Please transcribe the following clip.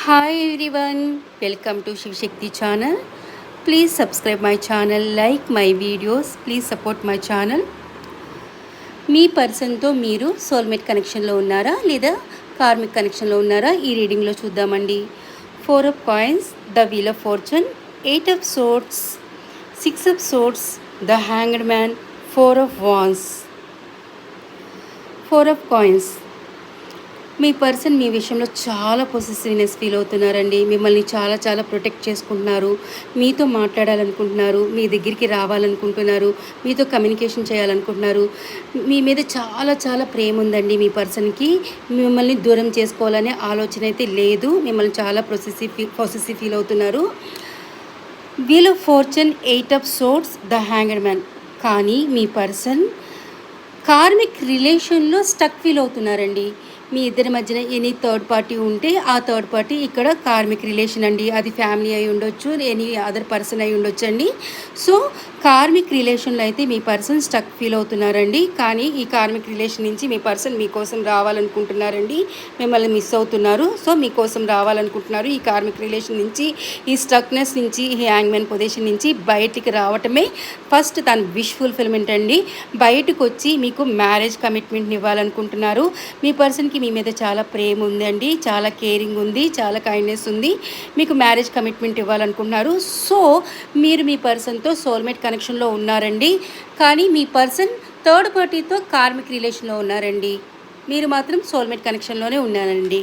Hi everyone, welcome to Shiv Shakti channel. Please subscribe my channel, like my videos, please support my channel. మీ పర్సన్తో మీరు soulmate కనెక్షన్లో ఉన్నారా లేదా karmic కనెక్షన్లో ఉన్నారా ఈ రీడింగ్లో చూద్దామండి. 4 of coins, the wheel of fortune, 8 of swords, 6 of swords, the hanged man, 4 of wands. 4 of coins. మీ పర్సన్ మీ విషయంలో చాలా పొసెసివ్నెస్ ఫీల్ అవుతున్నారండి. మిమ్మల్ని చాలా చాలా ప్రొటెక్ట్ చేసుకుంటున్నారు. మీతో మాట్లాడాలనుకుంటున్నారు, మీ దగ్గరికి రావాలనుకుంటున్నారు, మీతో కమ్యూనికేషన్ చేయాలనుకుంటున్నారు. మీ మీద చాలా చాలా ప్రేమ ఉందండి మీ పర్సన్కి. మిమ్మల్ని దూరం చేసుకోవాలనే ఆలోచన అయితే లేదు. మిమ్మల్ని చాలా పొసెసివ్ ఫీల్ అవుతున్నారు. Wheel of fortune, 8 of swords, the hanged man. కానీ మీ పర్సన్ కార్మిక్ రిలేషన్లో స్టక్ ఫీల్ అవుతున్నారండి. మీ ఇద్దరి మధ్యన ఎనీ థర్డ్ పార్టీ ఉంటే ఆ థర్డ్ పార్టీ ఇక్కడ కార్మిక్ రిలేషన్ అండి. అది ఫ్యామిలీ అయి ఉండొచ్చు, ఎనీ అదర్ పర్సన్ అయి ఉండొచ్చు అండి. సో కార్మిక్ రిలేషన్లో అయితే మీ పర్సన్ స్టక్ ఫీల్ అవుతున్నారండి. కానీ ఈ కార్మిక్ రిలేషన్ నుంచి మీ పర్సన్ మీకోసం రావాలనుకుంటున్నారండి. మిమ్మల్ని మిస్ అవుతున్నారు. సో మీకోసం రావాలనుకుంటున్నారు. ఈ కార్మిక్ రిలేషన్ నుంచి, ఈ స్టక్నెస్ నుంచి, ఈ హ్యాంగ్మెన్ పొజిషన్ నుంచి బయటికి రావటమే ఫస్ట్ తన విష్ ఫుల్ఫిల్మెంట్ అండి. బయటకు వచ్చి మీకు మ్యారేజ్ కమిట్మెంట్ని ఇవ్వాలనుకుంటున్నారు. మీ పర్సన్కి మీ మీద చాలా ప్రేమ ఉందండి, చాలా కేరింగ్ ఉంది, చాలా కైండ్నెస్ ఉంది. మీకు మ్యారేజ్ కమిట్మెంట్ ఇవ్వాలనుకుంటున్నారు. సో మీరు మీ పర్సన్తో సోల్మేట్ కనెక్షన్లో ఉన్నారండి. కానీ మీ పర్సన్ థర్డ్ పార్టీతో కార్మిక్ రిలేషన్లో ఉన్నారండి. మీరు మాత్రం సోల్మేట్ కనెక్షన్లోనే ఉన్నారండి.